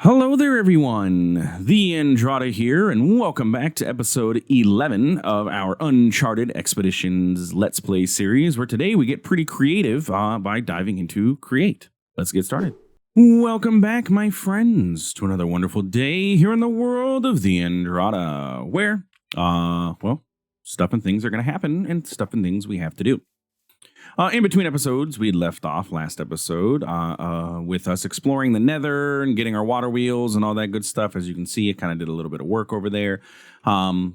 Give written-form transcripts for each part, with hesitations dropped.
Hello there, everyone. TheAndrata here, and welcome back to episode 11 of our Uncharted Expeditions Let's Play series, where today we get pretty creative by diving into Create. Let's get started. Welcome back, my friends, to another wonderful day here in the world of TheAndrata, where, stuff and things are going to happen, and stuff and things we have to do. In between episodes, we left off last episode with us exploring the Nether and getting our water wheels and all that good stuff. As you can see, it kind of did a little bit of work over there. So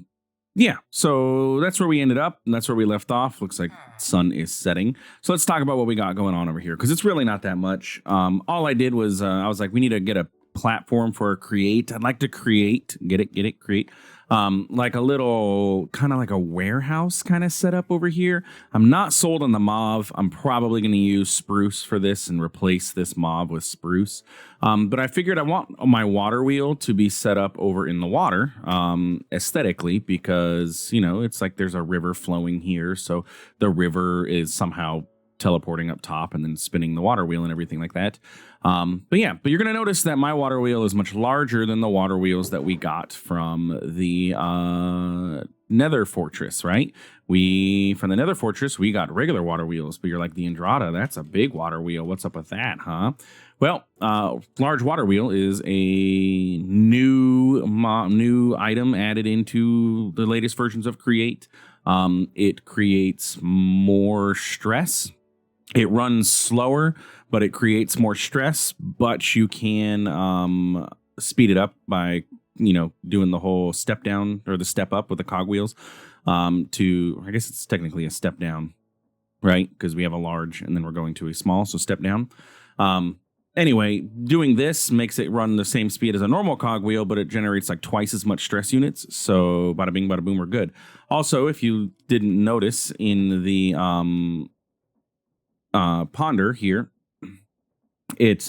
that's where we ended up, and that's where we left off. Looks like sun is setting. So let's talk about what we got going on over here, because it's really not that much. All I did was I was like, we need to get a platform for Create. I'd like to create, create. Like a little kind of like a warehouse kind of setup over here. I'm not sold on the mauve. I'm probably going to use spruce for this and replace this mauve with spruce. But I figured I want my water wheel to be set up over in the water aesthetically, because, you know, it's like there's a river flowing here. So the river is somehow teleporting up top and then spinning the water wheel and everything like that. But you're going to notice that my water wheel is much larger than the water wheels that we got from the Nether Fortress, right? From the Nether Fortress, we got regular water wheels, but you're like, TheAndrata, that's a big water wheel. What's up with that, huh? Well, large water wheel is a new item added into the latest versions of Create. It creates more stress. It runs slower, but it creates more stress. But you can speed it up by, doing the whole step down or the step up with the cogwheels. I guess it's technically a step down, right? Because we have a large and then we're going to a small, so step down. Anyway, doing this makes it run the same speed as a normal cogwheel, but it generates like twice as much stress units. So bada bing, bada boom, we're good. Also, if you didn't notice in the ponder here, it's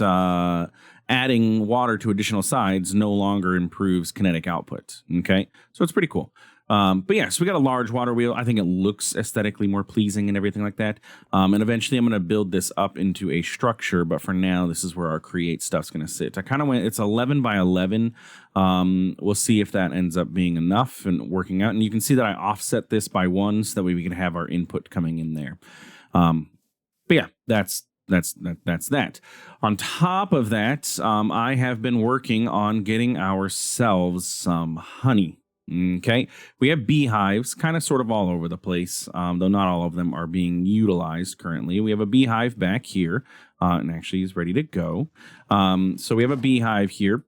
adding water to additional sides no longer improves kinetic output. Okay, so it's pretty cool. So we got a large water wheel. I think it looks aesthetically more pleasing and everything like that. And eventually I'm going to build this up into a structure. But for now, this is where our Create stuff's going to sit. I kind of went, it's 11 by 11. We'll see if that ends up being enough and working out. And you can see that I offset this by 1 so that way we can have our input coming in there. That's that. On top of that, I have been working on getting ourselves some honey. Okay, we have beehives kind of sort of all over the place, though not all of them are being utilized currently. We have a beehive back here, and actually is ready to go. So we have a beehive here.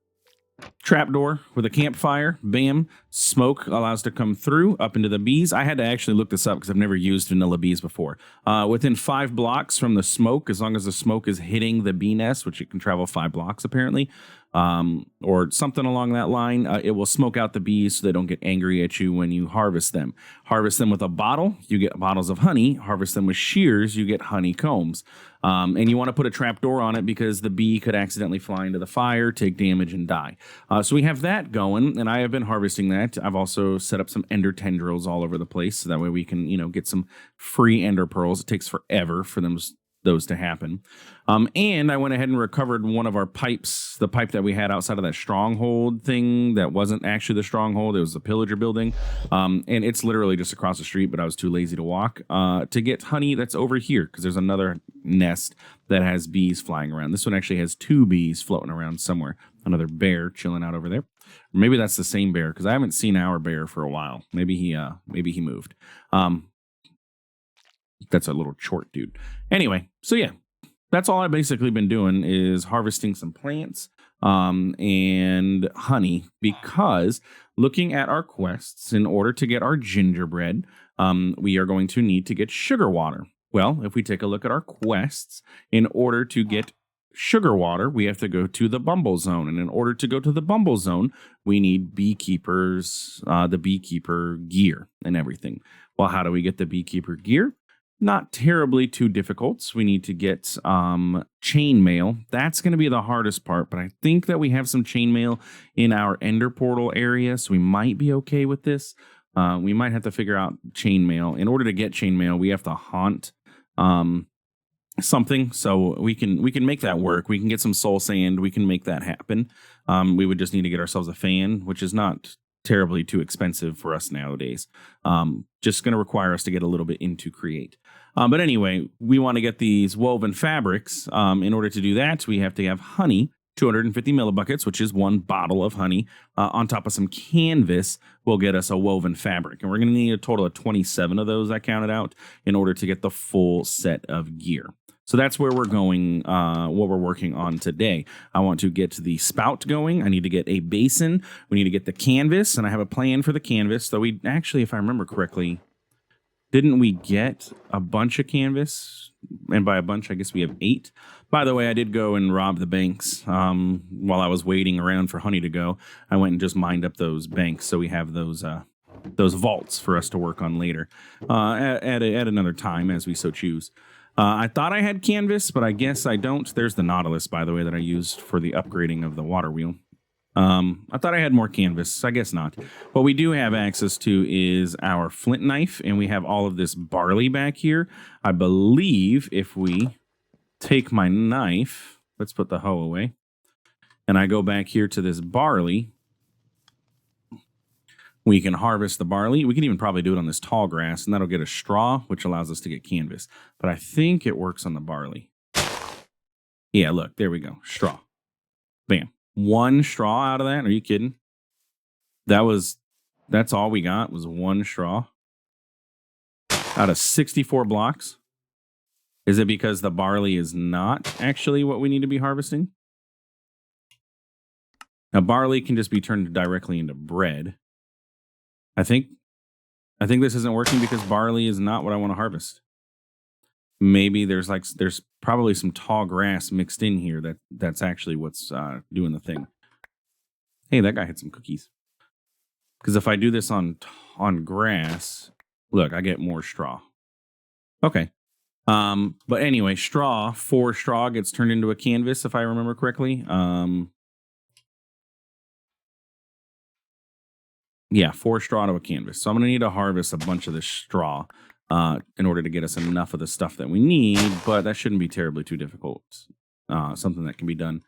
Trapdoor with a campfire, bam, smoke allows to come through up into the bees. I had to actually look this up because I've never used vanilla bees before. Within 5 blocks from the smoke, as long as the smoke is hitting the bee nest, which it can travel 5 blocks apparently, or something along that line, it will smoke out the bees so they don't get angry at you when you harvest them. Harvest them with a bottle, you get bottles of honey. Harvest them with shears, you get honeycombs. And you want to put a trapdoor on it because the bee could accidentally fly into the fire, take damage, and die. So we have that going, and I have been harvesting that. I've also set up some ender tendrils all over the place, so that way we can, get some free ender pearls. It takes forever for those to happen. And I went ahead and recovered one of our pipes, the pipe that we had outside of that stronghold thing that wasn't actually the stronghold. It was the pillager building. And it's literally just across the street, but I was too lazy to walk to get honey that's over here, because there's another nest that has bees flying around. This one actually has 2 bees floating around somewhere. Another bear chilling out over there. Maybe that's the same bear, because I haven't seen our bear for a while. Maybe he moved. That's a little short dude. Anyway, so yeah, that's all I've basically been doing is harvesting some plants and honey, because looking at our quests, in order to get our gingerbread, we are going to need to get sugar water. Well, if we take a look at our quests, in order to get sugar water, we have to go to the Bumble Zone. And in order to go to the Bumble Zone, we need beekeepers, the beekeeper gear and everything. Well, how do we get the beekeeper gear? Not terribly too difficult. We need to get chainmail. That's going to be the hardest part, but I think that we have some chainmail in our ender portal area, so we might be okay with this. We might have to figure out chainmail. In order to get chainmail, we have to haunt something, so we can make that work. We can get some soul sand. We can make that happen. We would just need to get ourselves a fan, which is not terribly too expensive for us nowadays. Just going to require us to get a little bit into Create. But anyway, we want to get these woven fabrics. In order to do that, we have to have honey, 250 millibuckets, which is 1 bottle of honey, on top of some canvas will get us a woven fabric. And we're going to need a total of 27 of those, I counted out, in order to get the full set of gear. So that's where we're going, what we're working on today. I want to get the spout going. I need to get a basin. We need to get the canvas, and I have a plan for the canvas. So we actually, if I remember correctly, didn't we get a bunch of canvas? And by a bunch, I guess we have 8. By the way, I did go and rob the banks while I was waiting around for honey to go. I went and just mined up those banks, so we have those vaults for us to work on later at another time as we so choose. I thought I had canvas, but I guess I don't. There's the Nautilus, by the way, that I used for the upgrading of the water wheel. I thought I had more canvas. I guess not. What we do have access to is our flint knife, and we have all of this barley back here. I believe if we take my knife, let's put the hoe away, and I go back here to this barley, we can harvest the barley. We can even probably do it on this tall grass, and that'll get a straw, which allows us to get canvas. But I think it works on the barley. Yeah, look, there we go. Straw. Bam. 1 straw out of that. Are you kidding? That's all we got was 1 straw out of 64 blocks. Is it because the barley is not actually what we need to be harvesting? Now, barley can just be turned directly into bread. I think this isn't working because barley is not what I want to harvest. Maybe there's probably some tall grass mixed in here that's actually what's doing the thing. Hey, that guy had some cookies. Because if I do this on grass, look, I get more straw. Okay. But anyway, 4 straw gets turned into a canvas, if I remember correctly. Yeah, 4 straw to a canvas. So I'm going to need to harvest a bunch of this straw in order to get us enough of the stuff that we need, but that shouldn't be terribly too difficult. Something that can be done.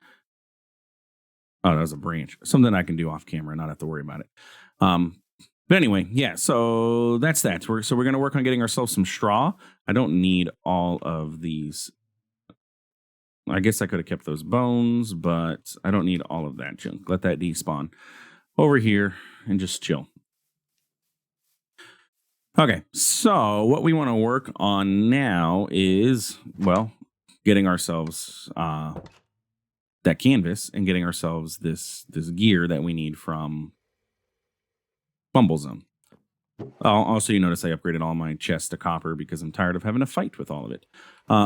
Oh, that was a branch. Something I can do off camera, not have to worry about it. But anyway, yeah, so that's that. We're going to work on getting ourselves some straw. I don't need all of these. I guess I could have kept those bones, but I don't need all of that junk. Let that despawn over here and just chill. Okay, so what we want to work on now is, well, getting ourselves that canvas and getting ourselves this gear that we need from Bumblezone. Also, you notice I upgraded all my chests to copper because I'm tired of having to fight with all of it.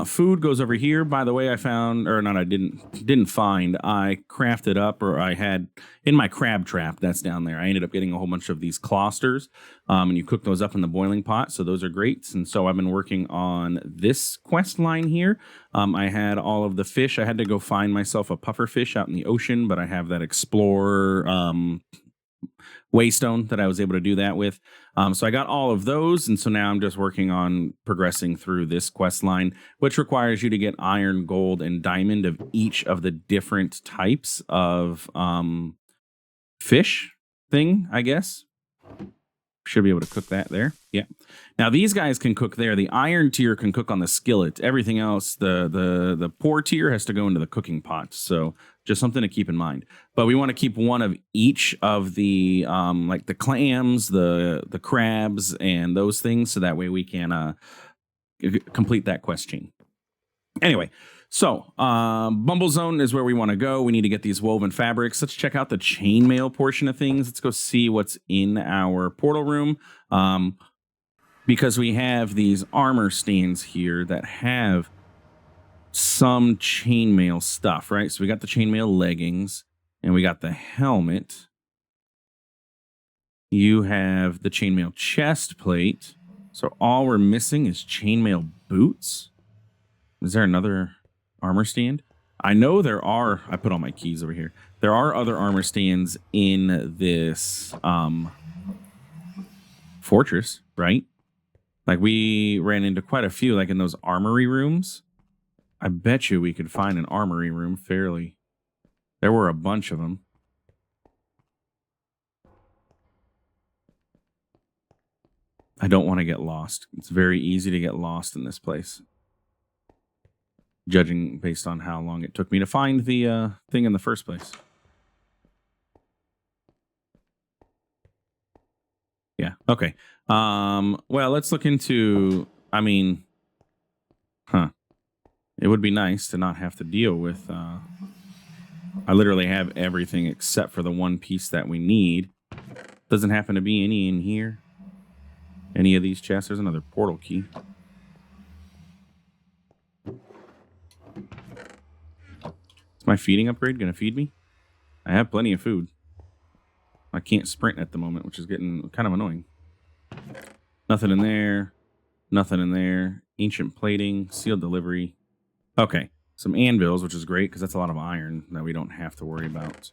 Food goes over here. By the way, I found, or not, I didn't find. I crafted up, or I had in my crab trap that's down there. I ended up getting a whole bunch of these clusters, and you cook those up in the boiling pot. So those are great. And so I've been working on this quest line here. I had all of the fish. I had to go find myself a puffer fish out in the ocean, but I have that explorer waystone that I was able to do that with. So I got all of those, and so now I'm just working on progressing through this quest line, which requires you to get iron, gold, and diamond of each of the different types of fish thing, I guess. Should be able to cook that there. Yeah. Now these guys can cook there. The iron tier can cook on the skillet. Everything else, the poor tier has to go into the cooking pot. So just something to keep in mind. But we want to keep one of each of the like the clams, the crabs, and those things, so that way we can complete that quest chain. Anyway, so Bumblezone is where we want to go. We need to get these woven fabrics. Let's check out the chainmail portion of things. Let's go see what's in our portal room. Because we have these armor stands here that have some chainmail stuff, right? So we got the chainmail leggings and we got the helmet. You have the chainmail chest plate. So all we're missing is chainmail boots. Is there another armor stand? I know there are. I put all my keys over here. There are other armor stands in this fortress, right? Like we ran into quite a few, like in those armory rooms. I bet you we could find an armory room fairly. There were a bunch of them. I don't want to get lost. It's very easy to get lost in this place, judging based on how long it took me to find the thing in the first place. Yeah. Okay. Well, let's look into, I mean, it would be nice to not have to deal with, I literally have everything except for the one piece that we need. Doesn't happen to be any in here. Any of these chests. There's another portal key. Is my feeding upgrade going to feed me? I have plenty of food. I can't sprint at the moment, which is getting kind of annoying. Nothing in there. Nothing in there. Ancient plating. Sealed delivery. Okay. Some anvils, which is great because that's a lot of iron that we don't have to worry about.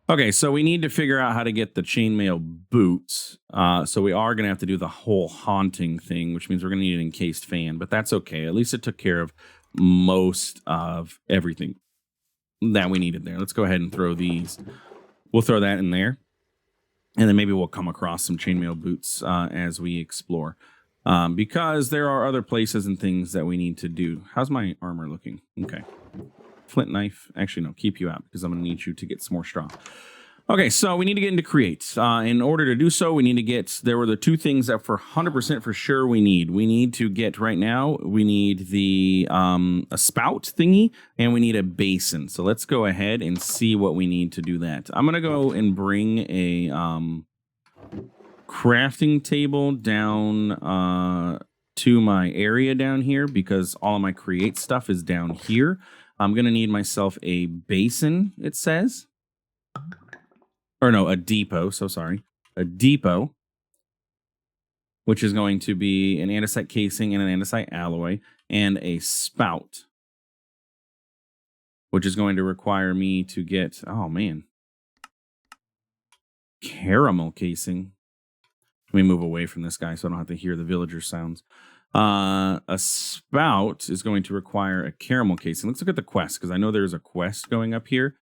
Okay, so we need to figure out how to get the chainmail boots. So we are going to have to do the whole haunting thing, which means we're going to need an encased fan. But that's okay. At least it took care of most of everything that we needed there. Let's go ahead and throw these. We'll throw that in there. And then maybe we'll come across some chainmail boots as we explore. Because there are other places and things that we need to do. How's my armor looking? Okay. Flint knife. Actually, no, keep you out because I'm going to need you to get some more straw. Okay, so we need to get into create. In order to do so, we need to get, there were the two things that for 100% for sure we need. We need to get right now, we need the a spout thingy, and we need a basin. So let's go ahead and see what we need to do that. I'm going to go and bring a crafting table down to my area down here because all of my create stuff is down here. I'm going to need myself a basin, it says. Or no, a depot. So sorry. A depot, which is going to be an andesite casing and an andesite alloy, and a spout, which is going to require me to get, oh man, caramel casing. Let me move away from this guy so I don't have to hear the villager sounds. A spout is going to require a caramel casing. Let's look at the quest, because I know there's a quest going up here.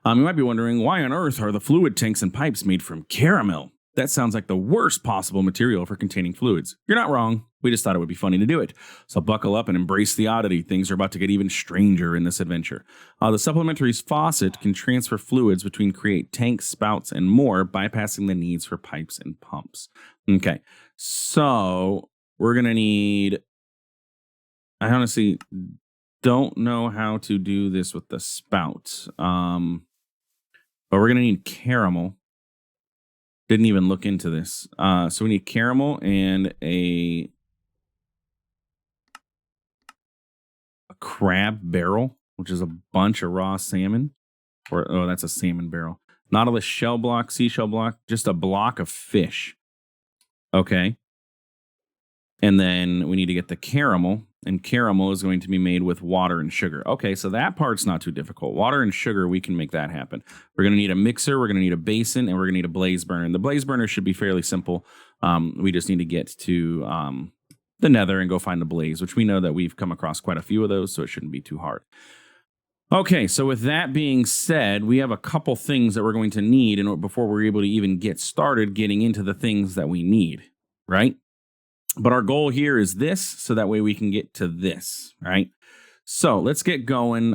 You might be wondering, why on earth are the fluid tanks and pipes made from caramel? That sounds like the worst possible material for containing fluids. You're not wrong. We just thought it would be funny to do it. So buckle up and embrace the oddity. Things are about to get even stranger in this adventure. The supplementary faucet can transfer fluids between create tanks, spouts, and more, bypassing the needs for pipes and pumps. Okay, so we're going to need, I honestly don't know how to do this with the spout. But we're going to need caramel. Didn't even look into this. So we need caramel and a crab barrel, which is a bunch of raw salmon. Or, oh, that's a salmon barrel. Nautilus shell block, seashell block, just a block of fish. Okay. And then we need to get the caramel, and caramel is going to be made with water and sugar. Okay, so that part's not too difficult. Water and sugar, we can make that happen. We're going to need a mixer, we're going to need a basin, and we're going to need a blaze burner. And the blaze burner should be fairly simple. We just need to get to the nether and go find the blaze, which we know that we've come across quite a few of those, so it shouldn't be too hard. Okay, so with that being said, we have a couple things that we're going to need before we're able to even get started getting into the things that we need, right? But our goal here is this, so that way we can get to this, right? So let's get going.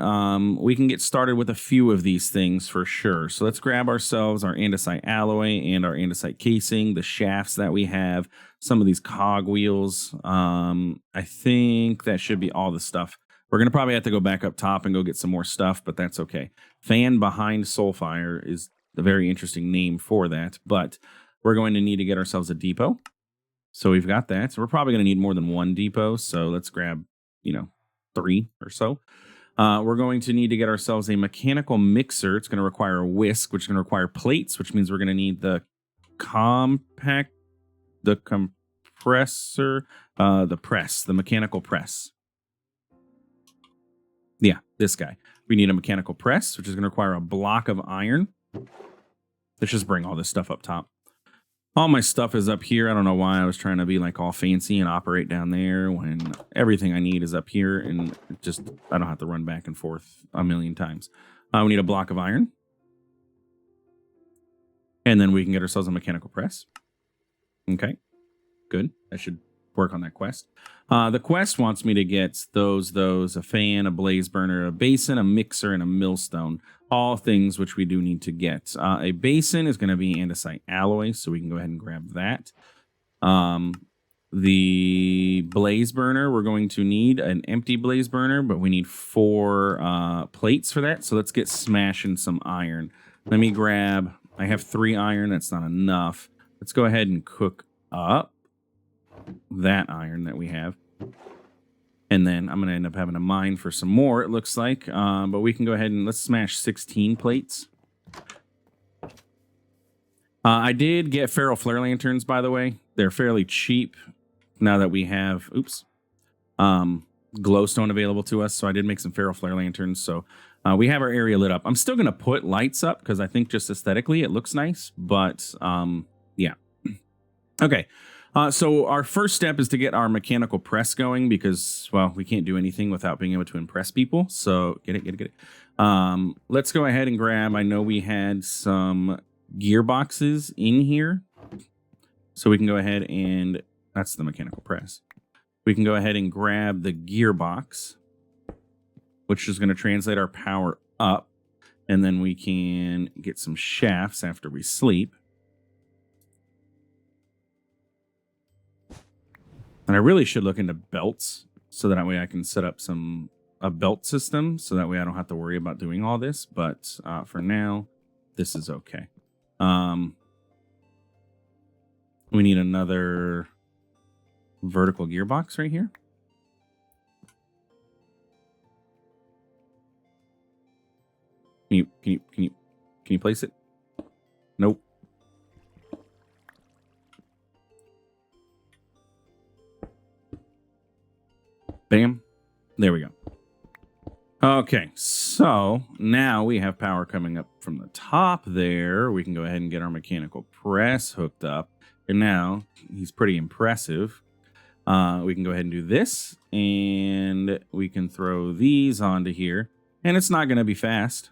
We can get started with a few of these things for sure. So let's grab ourselves our andesite alloy and our andesite casing, the shafts that we have, some of these cog wheels. I think that should be all the stuff. We're going to probably have to go back up top and go get some more stuff, but that's okay. Fan behind Soulfire is a very interesting name for that, but we're going to need to get ourselves a depot. So we've got that. So we're probably going to need more than one depot. So let's grab, 3 or so. We're going to need to get ourselves a mechanical mixer. It's going to require a whisk, which is going to require plates, which means we're going to need the compressor, the mechanical press. Yeah, this guy. We need a mechanical press, which is going to require a block of iron. Let's just bring all this stuff up top. All my stuff is up here. I don't know why I was trying to be like all fancy and operate down there when everything I need is up here, and just I don't have to run back and forth a million times. We need a block of iron. And then we can get ourselves a mechanical press. Okay, good. I should work on that quest. The quest wants me to get those, a fan, a blaze burner, a basin, a mixer, and a millstone. All things which we do need to get. A basin is going to be andesite alloy, so we can go ahead and grab that. The blaze burner, we're going to need an empty blaze burner, but we need 4 plates for that. So let's get smashing some iron. Let me grab, I have 3 iron. That's not enough. Let's go ahead and cook up that iron that we have. And then I'm going to end up having to mine for some more, it looks like. But we can go ahead and let's smash 16 plates. I did get feral flare lanterns, by the way. They're fairly cheap now that we have, glowstone available to us. So I did make some feral flare lanterns. So we have our area lit up. I'm still going to put lights up because I think just aesthetically it looks nice. But yeah. Okay. So our first step is to get our mechanical press going because, well, we can't do anything without being able to impress people. So get it. Let's go ahead and grab, I know we had some gearboxes in here. So we can go ahead and, that's the mechanical press. We can go ahead and grab the gearbox, which is going to translate our power up. And then we can get some shafts after we sleep. And I really should look into belts so that way I can set up a belt system so that way I don't have to worry about doing all this. But for now, this is okay. We need another vertical gearbox right here. Can you place it? Nope. Bam. There we go. Okay, so now we have power coming up from the top there. We can go ahead and get our mechanical press hooked up. And now he's pretty impressive. We can go ahead and do this. And we can throw these onto here. And it's not going to be fast.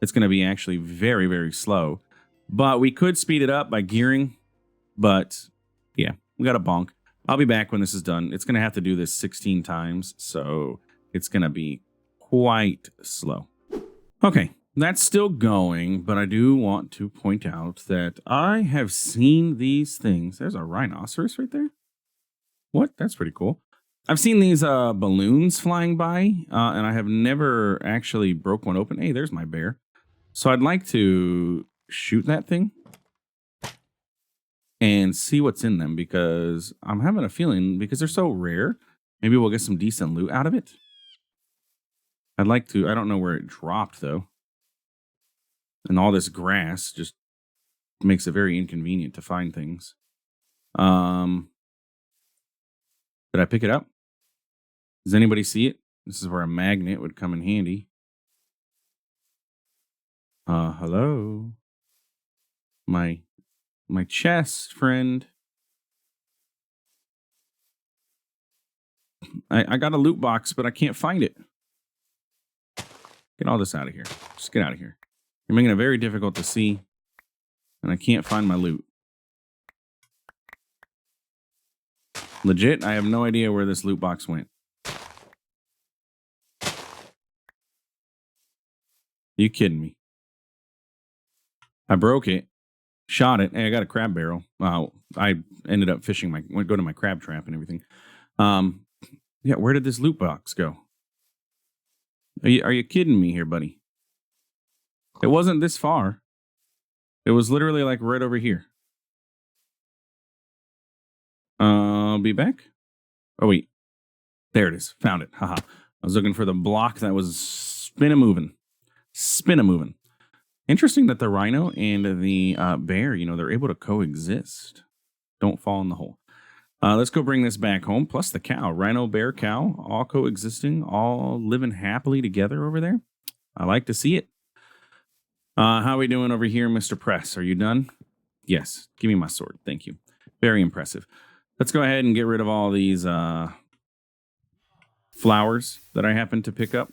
It's going to be actually very, very slow. But we could speed it up by gearing. But yeah, we got a bonk. I'll be back when this is done. It's going to have to do this 16 times, so it's going to be quite slow. Okay, that's still going, but I do want to point out that I have seen these things. There's a rhinoceros right there. What? That's pretty cool. I've seen these balloons flying by, and I have never actually broke one open. Hey, there's my bear. So I'd like to shoot that thing and see what's in them because I'm having a feeling because they're so rare, maybe we'll get some decent loot out of it. I'd like to, I don't know where it dropped though. And all this grass just makes it very inconvenient to find things. Did I pick it up? Does anybody see it? This is where a magnet would come in handy. Hello? My chest, friend. I got a loot box, but I can't find it. Get all this out of here. Just get out of here. You're making it very difficult to see, and I can't find my loot. Legit, I have no idea where this loot box went. You kidding me? I broke it. Shot it. Hey, I got a crab barrel. I ended up fishing go to my crab trap and everything. Yeah, where did this loot box go? Are you kidding me here, buddy? It wasn't this far. It was literally like right over here. I'll be back. Oh wait, there it is. Found it. Haha. I was looking for the block that was spin-a-moving. Spin-a-moving. Interesting that the rhino and the bear, they're able to coexist. Don't fall in the hole. Let's go bring this back home. Plus the cow. Rhino, bear, cow, all coexisting, all living happily together over there. I like to see it. How are we doing over here, Mr. Press? Are you done? Yes, give me my sword. Thank you. Very impressive. Let's go ahead and get rid of all these flowers that I happened to pick up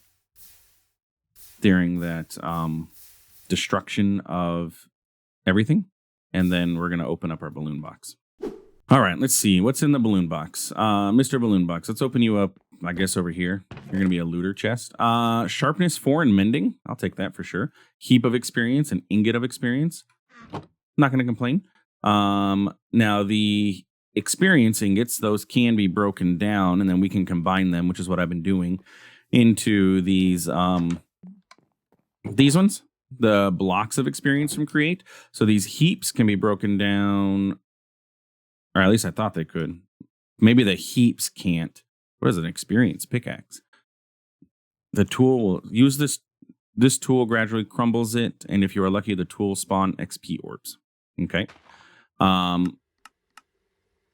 during that destruction of everything. And then we're going to open up our balloon box. All right, let's see. What's in the balloon box? Mr. Balloon Box, let's open you up, I guess, over here. You're going to be a looter chest. Sharpness 4 and mending. I'll take that for sure. Heap of experience and ingot of experience. Not going to complain. Now, the experience ingots, those can be broken down, and then we can combine them, which is what I've been doing, into these ones, the blocks of experience from Create. So these heaps can be broken down, or at least I thought they could. Maybe the heaps can't. What is an experience pickaxe? The tool will use this tool gradually crumbles it, and if you are lucky, the tool spawn XP orbs. Okay.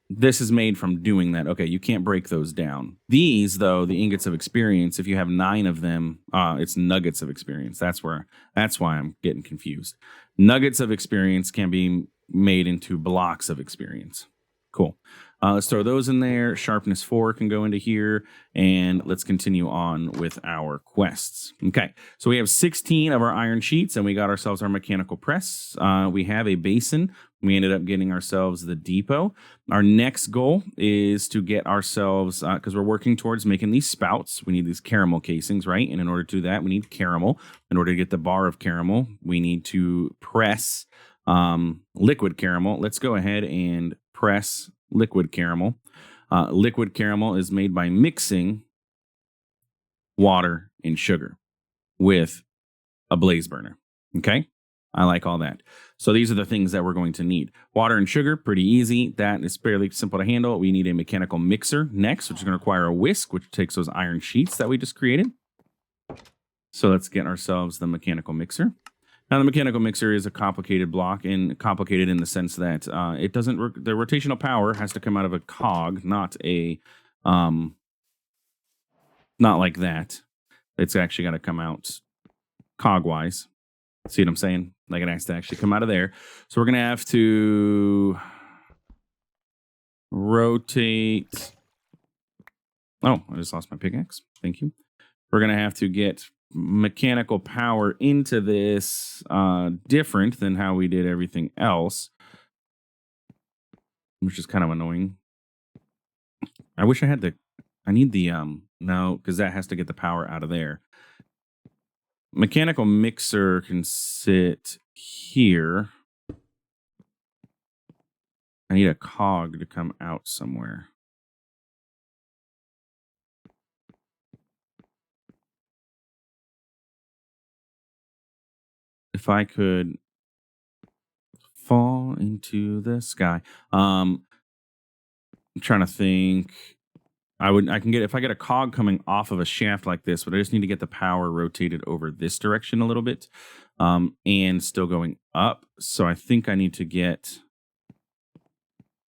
This is made from doing that. Okay, you can't break those down. These, though, the ingots of experience, if you have 9 of them, it's nuggets of experience. That's why I'm getting confused. Nuggets of experience can be made into blocks of experience. Cool. Let's throw those in there. Sharpness 4 can go into here. And let's continue on with our quests. Okay, so we have 16 of our iron sheets, and we got ourselves our mechanical press. We have a basin. We ended up getting ourselves the depot. Our next goal is to get ourselves, because we're working towards making these spouts. We need these caramel casings, right? And in order to do that, we need caramel. In order to get the bar of caramel, we need to press liquid caramel. Let's go ahead and press liquid caramel. Liquid caramel is made by mixing water and sugar with a blaze burner. Okay, I like all that. So these are the things that we're going to need. Water and sugar, pretty easy. That is fairly simple to handle. We need a mechanical mixer next, which is going to require a whisk, which takes those iron sheets that we just created. So let's get ourselves the mechanical mixer. Now, the mechanical mixer is a complicated block, and complicated in the sense that it doesn't. The rotational power has to come out of a cog, not a, not like that. It's actually got to come out cog-wise. See what I'm saying? Like it has to actually come out of there. So we're gonna have to rotate. Oh, I just lost my pickaxe. Thank you. We're gonna have to get mechanical power into this different than how we did everything else, which is kind of annoying. I wish I had I need the no, because that has to get the power out of there. Mechanical mixer can sit here. I need a cog to come out somewhere. If I could fall into the sky. I'm trying to think. I can get, if I get a cog coming off of a shaft like this, but I just need to get the power rotated over this direction a little bit, and still going up. So I think I need to get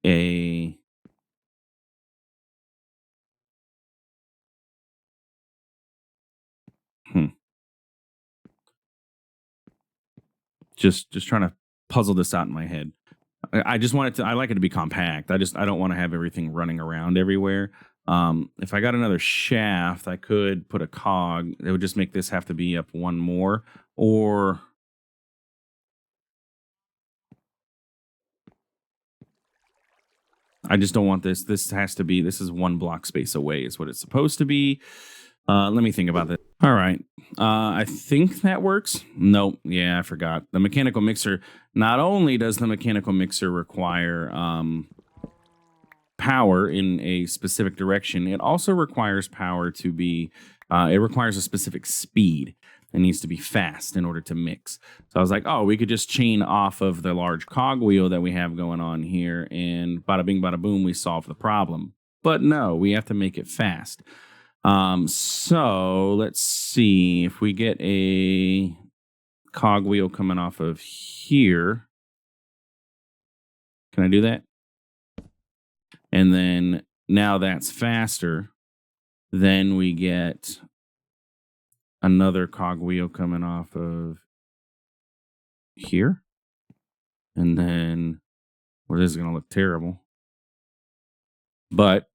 a just trying to puzzle this out in my head. I just want it to, I like it to be compact. I don't want to have everything running around everywhere. If I got another shaft, I could put a cog. It would just make this have to be up one more, or I just don't want this. This has to be, this is one block space away is what it's supposed to be. Let me think about this. All right. I think that works. Nope. Yeah, I forgot. The mechanical mixer, not only does the mechanical mixer require power in a specific direction, it also requires power to be, it requires a specific speed. It needs to be fast in order to mix. So I was like, oh, we could just chain off of the large cog wheel that we have going on here, and bada bing, bada boom, we solve the problem. But no, we have to make it fast. So let's see if we get a cog wheel coming off of here. Can I do that? And then now that's faster. Then we get another cog wheel coming off of here. And then, well, this is going to look terrible. But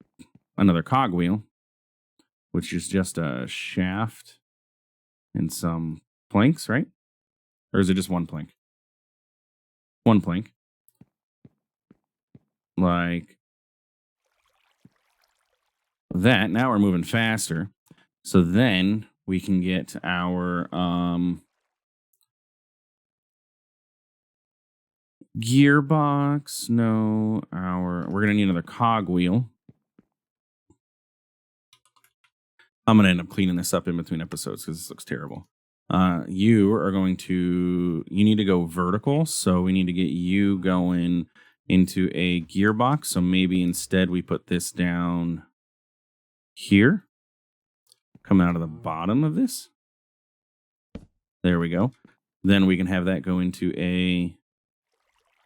another cogwheel, which is just a shaft and some planks, right? Or is it just one plank? One plank. Like that. Now we're moving faster. So then we can get our gearbox. No, we're gonna need another cogwheel. I'm gonna end up cleaning this up in between episodes because this looks terrible. You need to go vertical, so we need to get you going into a gearbox. So maybe instead we put this down here, coming out of the bottom of this. There we go. Then we can have that go into a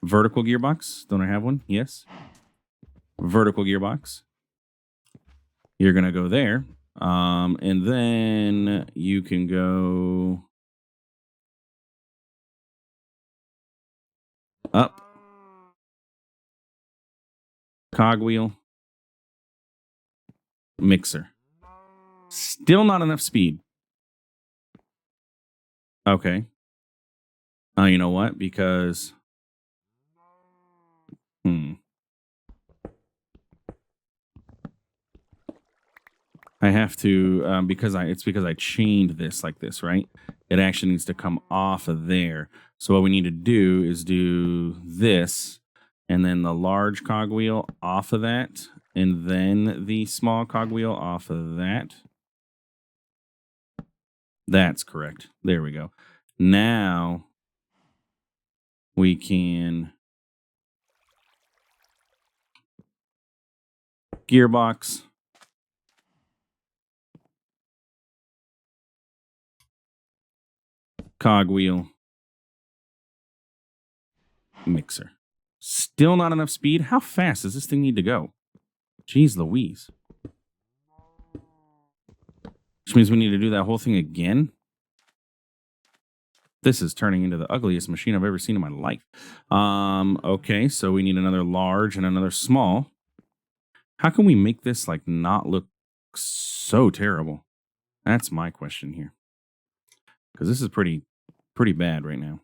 vertical gearbox. Don't I have one? Yes. Vertical gearbox. You're gonna go there. And then you can go up, cogwheel, mixer. Still not enough speed. Okay. You know what? Because I have to because I chained this like this, right? It actually needs to come off of there. So what we need to do is do this, and then the large cogwheel off of that, and then the small cogwheel off of that. That's correct. There we go. Now we can gearbox, cogwheel, mixer. Still not enough speed. How fast does this thing need to go? Jeez Louise. Which means we need to do that whole thing again. This is turning into the ugliest machine I've ever seen in my life. Okay, so we need another large and another small. How can we make this like not look so terrible? That's my question here. Because this is pretty bad right now.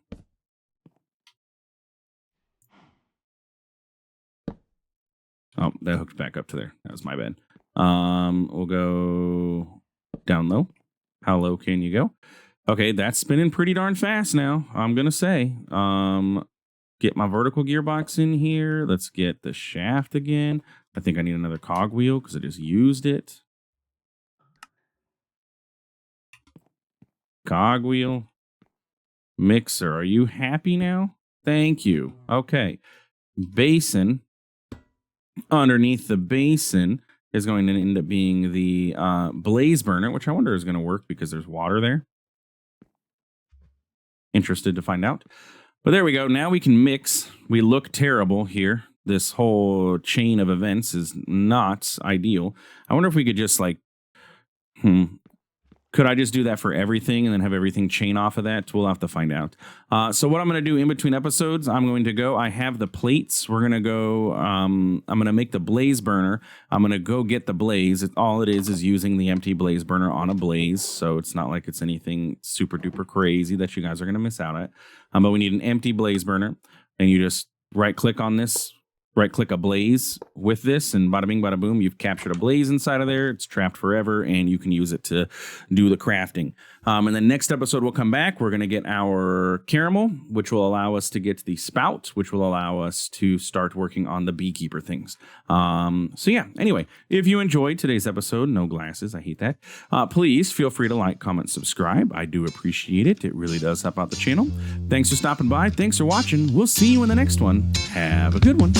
Oh, that hooked back up to there. That was my bad. We'll go down low. How low can you go? Okay, that's spinning pretty darn fast now, I'm going to say. Get my vertical gearbox in here. Let's get the shaft again. I think I need another cogwheel because I just used it. Cogwheel. Mixer, are you happy now? Thank you. Okay. Basin. Underneath the basin is going to end up being the blaze burner, which I wonder is going to work because there's water there. Interested to find out. But there we go. Now we can mix. We look terrible here. This whole chain of events is not ideal. I wonder if we could just like, could I just do that for everything and then have everything chain off of that? We'll have to find out. So what I'm going to do in between episodes, I'm going to go, I have the plates. We're going to go, I'm going to make the blaze burner. I'm going to go get the blaze. All it is using the empty blaze burner on a blaze. So it's not like it's anything super duper crazy that you guys are going to miss out at. But we need an empty blaze burner, and you just right click on this. Right-click a blaze with this, and bada bing, bada boom, you've captured a blaze inside of there. It's trapped forever, and you can use it to do the crafting. And then next episode, we'll come back. We're going to get our caramel, which will allow us to get the spout, which will allow us to start working on the beekeeper things. So yeah, anyway, if you enjoyed today's episode, no glasses, I hate that. Please feel free to like, comment, subscribe. I do appreciate it. It really does help out the channel. Thanks for stopping by. Thanks for watching. We'll see you in the next one. Have a good one.